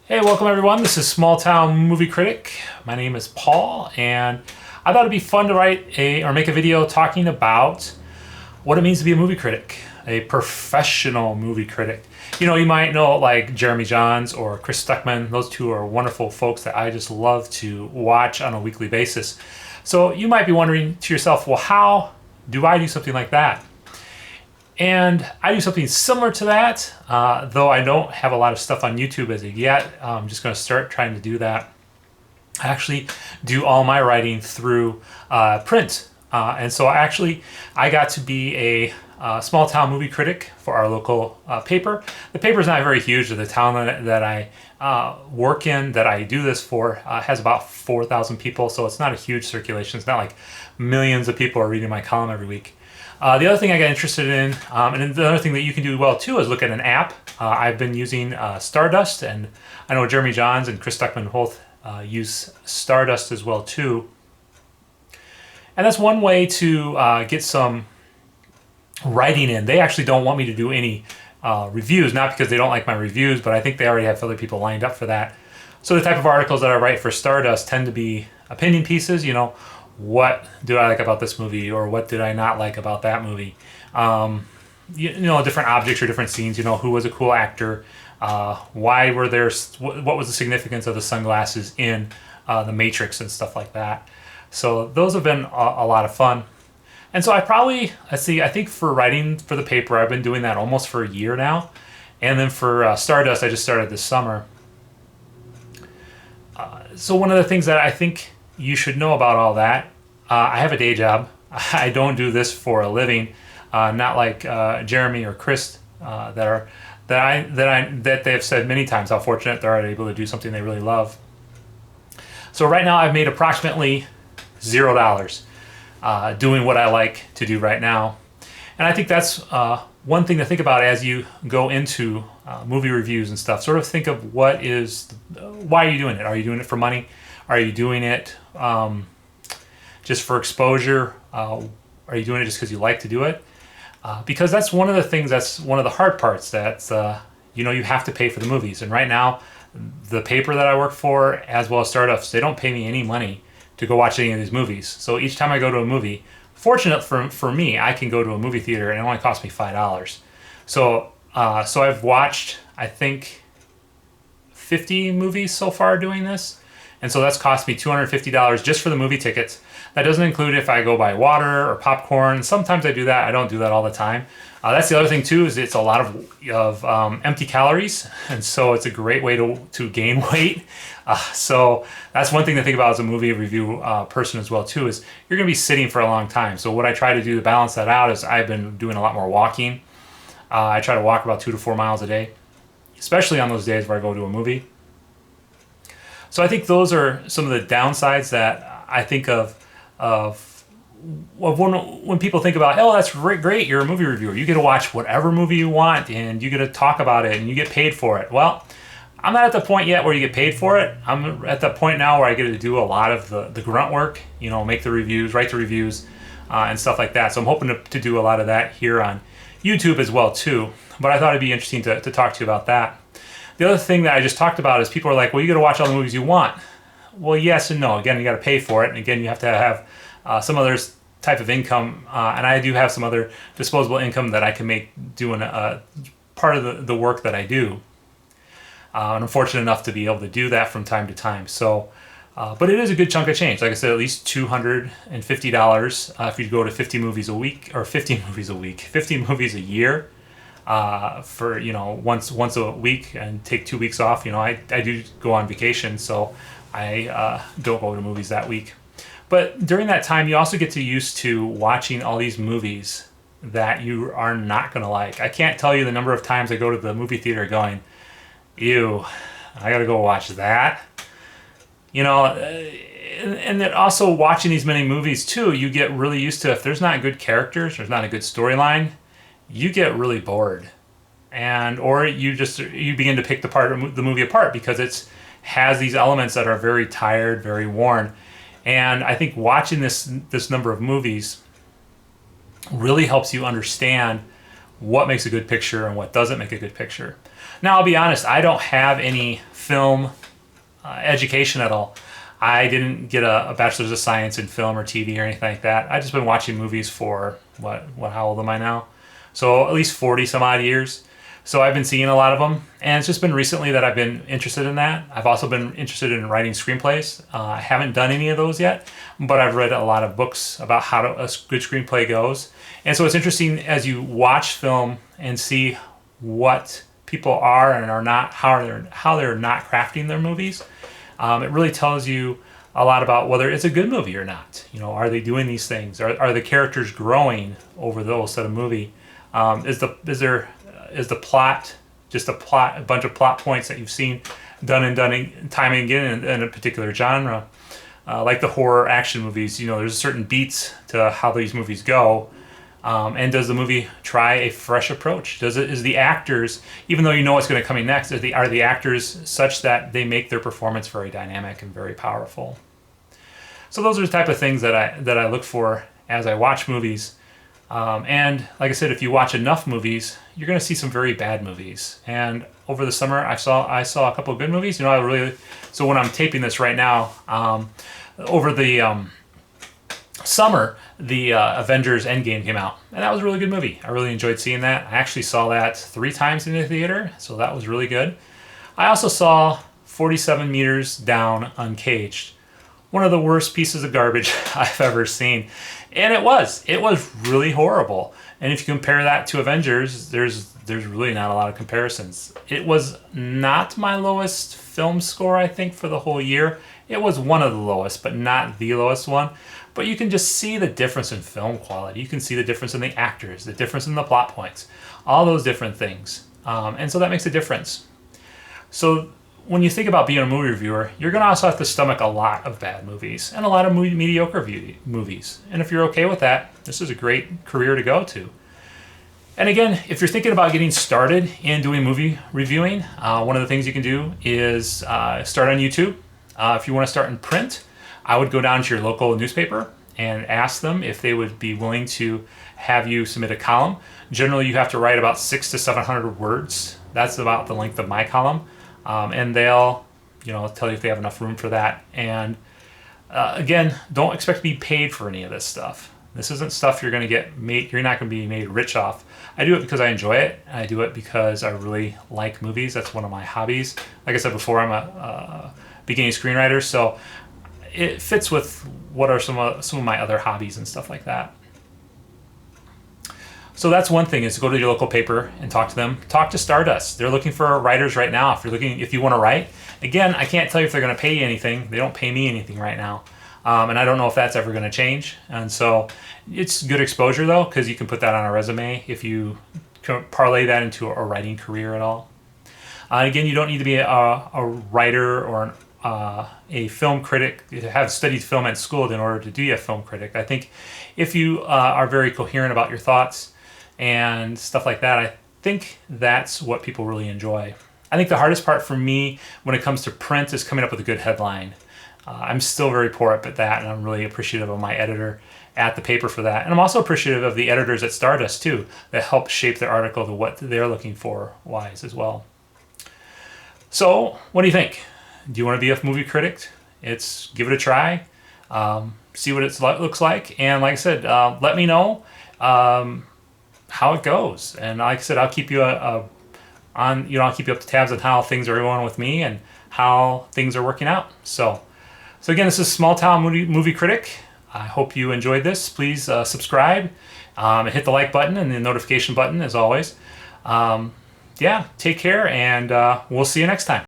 Hey, welcome everyone. This is Small Town Movie Critic. My name is Paul, and I thought it'd be fun to make a video talking about what it means to be a movie critic, a professional movie critic. You know, you might know like Jeremy Jahns or Chris Stuckman. Those two are wonderful folks that I just love to watch on a weekly basis. So you might be wondering to yourself, well, how do I do something like that? And I do something similar to that, though I don't have a lot of stuff on YouTube as of yet. I'm just going to start trying to do that. I actually do all my writing through print. And so I got to be a small town movie critic for our local paper. The paper's not very huge. The town that I work in, that I do this for, has about 4,000 people. So it's not a huge circulation. It's not like millions of people are reading my column every week. The other thing I got interested in, and the other thing that you can do well too, is look at an app. I've been using Stardust, and I know Jeremy Jahns and Chris Stuckman both use Stardust as well too. And that's one way to get some writing in. They actually don't want me to do any reviews, not because they don't like my reviews, but I think they already have other people lined up for that. So the type of articles that I write for Stardust tend to be opinion pieces, you know, what did I like about this movie, or what did I not like about that movie? You know, different objects or different scenes, you know, who was a cool actor, why were there, what was the significance of the sunglasses in The Matrix and stuff like that. So those have been a lot of fun. And so I think for writing for the paper, I've been doing that almost for a year now. And then for Stardust, I just started this summer. So one of the things that I think you should know about all that, I have a day job. I don't do this for a living, not like Jeremy or Chris that they have said many times how fortunate they are able to do something they really love. So right now I've made approximately $0 doing what I like to do right now, and I think that's one thing to think about as you go into movie reviews and stuff. Sort of think of why are you doing it? Are you doing it for money? Are you doing it just for exposure? Are you doing it just because you like to do it? Because that's one of the things, that's one of the hard parts, that you have to pay for the movies. And right now, the paper that I work for, as well as Stardust, they don't pay me any money to go watch any of these movies. So each time I go to a movie, fortunate for me, I can go to a movie theater and it only costs me $5. So I've watched, I think, 50 movies so far doing this. And so that's cost me $250 just for the movie tickets. That doesn't include if I go buy water or popcorn. Sometimes I do that. I don't do that all the time. That's the other thing too, is it's a lot of empty calories. And so it's a great way to gain weight. So that's one thing to think about as a movie review person as well too, is you're going to be sitting for a long time. So what I try to do to balance that out is I've been doing a lot more walking. I try to walk about 2 to 4 miles a day, especially on those days where I go to a movie. So I think those are some of the downsides that I think of when people think about, oh, that's great, you're a movie reviewer. You get to watch whatever movie you want and you get to talk about it and you get paid for it. Well, I'm not at the point yet where you get paid for it. I'm at the point now where I get to do a lot of the grunt work, you know, make the reviews, write the reviews, and stuff like that. So I'm hoping to do a lot of that here on YouTube as well too. But I thought it'd be interesting to talk to you about that. The other thing that I just talked about is people are like, well, you got to watch all the movies you want. Well, yes and no. Again, you got to pay for it. And again, you have to have some other type of income. And I do have some other disposable income that I can make doing part of the work that I do. And I'm fortunate enough to be able to do that from time to time. So, but it is a good chunk of change. Like I said, at least $250 if you go to 50 movies a week, or 50 movies a week, 50 movies a year. For, you know, once a week, and take 2 weeks off. You know, I do go on vacation, so I don't go to movies that week. But during that time, you also get to used to watching all these movies that you are not going to like. I can't tell you the number of times I go to the movie theater going, ew, I got to go watch that. You know, and then also watching these many movies too, you get really used to, if there's not good characters, there's not a good storyline, you get really bored, or you begin to pick the movie apart because it has these elements that are very tired, very worn. And I think watching this number of movies really helps you understand what makes a good picture and what doesn't make a good picture. Now, I'll be honest, I don't have any film education at all. I didn't get a bachelor's of science in film or TV or anything like that. I've just been watching movies for, how old am I now? So at least 40 some odd years. So I've been seeing a lot of them, and it's just been recently that I've been interested in that. I've also been interested in writing screenplays. I haven't done any of those yet, but I've read a lot of books about how a good screenplay goes. And so it's interesting as you watch film and see what people are and are not, how they're not crafting their movies. It really tells you a lot about whether it's a good movie or not. You know, are they doing these things? Are the characters growing over those set of movie? Is the plot just a bunch of plot points that you've seen done time and again in a particular genre? Like the horror action movies, you know, there's certain beats to how these movies go. And does the movie try a fresh approach? Is the actors, even though you know what's going to come in next, are the actors such that they make their performance very dynamic and very powerful? So those are the type of things that I look for as I watch movies. And like I said, if you watch enough movies, you're going to see some very bad movies. And over the summer, I saw a couple of good movies. You know, so when I'm taping this right now, over the summer, the Avengers Endgame came out, and that was a really good movie. I really enjoyed seeing that. I actually saw that 3 times in the theater, so that was really good. I also saw 47 Meters Down Uncaged, one of the worst pieces of garbage I've ever seen, and it was really horrible. And if you compare that to Avengers, there's really not a lot of comparisons. It was not my lowest film score, I think, for the whole year. It was one of the lowest, but not the lowest one. But you can just see the difference in film quality. You can see the difference in the actors, the difference in the plot points, all those different things. And so that makes a difference. So when you think about being a movie reviewer, you're going to also have to stomach a lot of bad movies and a lot of mediocre movies. And if you're okay with that, this is a great career to go to. And again, if you're thinking about getting started in doing movie reviewing, one of the things you can do is start on YouTube. If you want to start in print, I would go down to your local newspaper and ask them if they would be willing to have you submit a column. Generally, you have to write about 600 to 700 words. That's about the length of my column. And they'll, tell you if they have enough room for that. And again, don't expect to be paid for any of this stuff. This isn't stuff you're going to get made. You're not going to be made rich off. I do it because I enjoy it. I do it because I really like movies. That's one of my hobbies. Like I said before, I'm a beginning screenwriter, so it fits with what are some of my other hobbies and stuff like that. So that's one thing, is to go to your local paper and talk to them. Talk to Stardust. They're looking for writers right now. If you want to write. Again, I can't tell you if they're going to pay you anything. They don't pay me anything right now. And I don't know if that's ever going to change. And so it's good exposure, though, because you can put that on a resume if you parlay that into a writing career at all. Again, you don't need to be a writer or a film critic, have studied film at school in order to be a film critic. I think if you are very coherent about your thoughts and stuff like that, I think that's what people really enjoy. I think the hardest part for me when it comes to print is coming up with a good headline. I'm still very poor at that, and I'm really appreciative of my editor at the paper for that. And I'm also appreciative of the editors at Stardust, too, that help shape their article to what they're looking for wise as well. So, what do you think? Do you want to be a movie critic? Give it a try. See what it looks like. And like I said, let me know how it goes. And like I said, I'll keep you I'll keep you up to tabs on how things are going with me and how things are working out. So again, this is Small Town Movie Critic. I hope you enjoyed this. Please subscribe and hit the like button and the notification button as always. Take care, and we'll see you next time.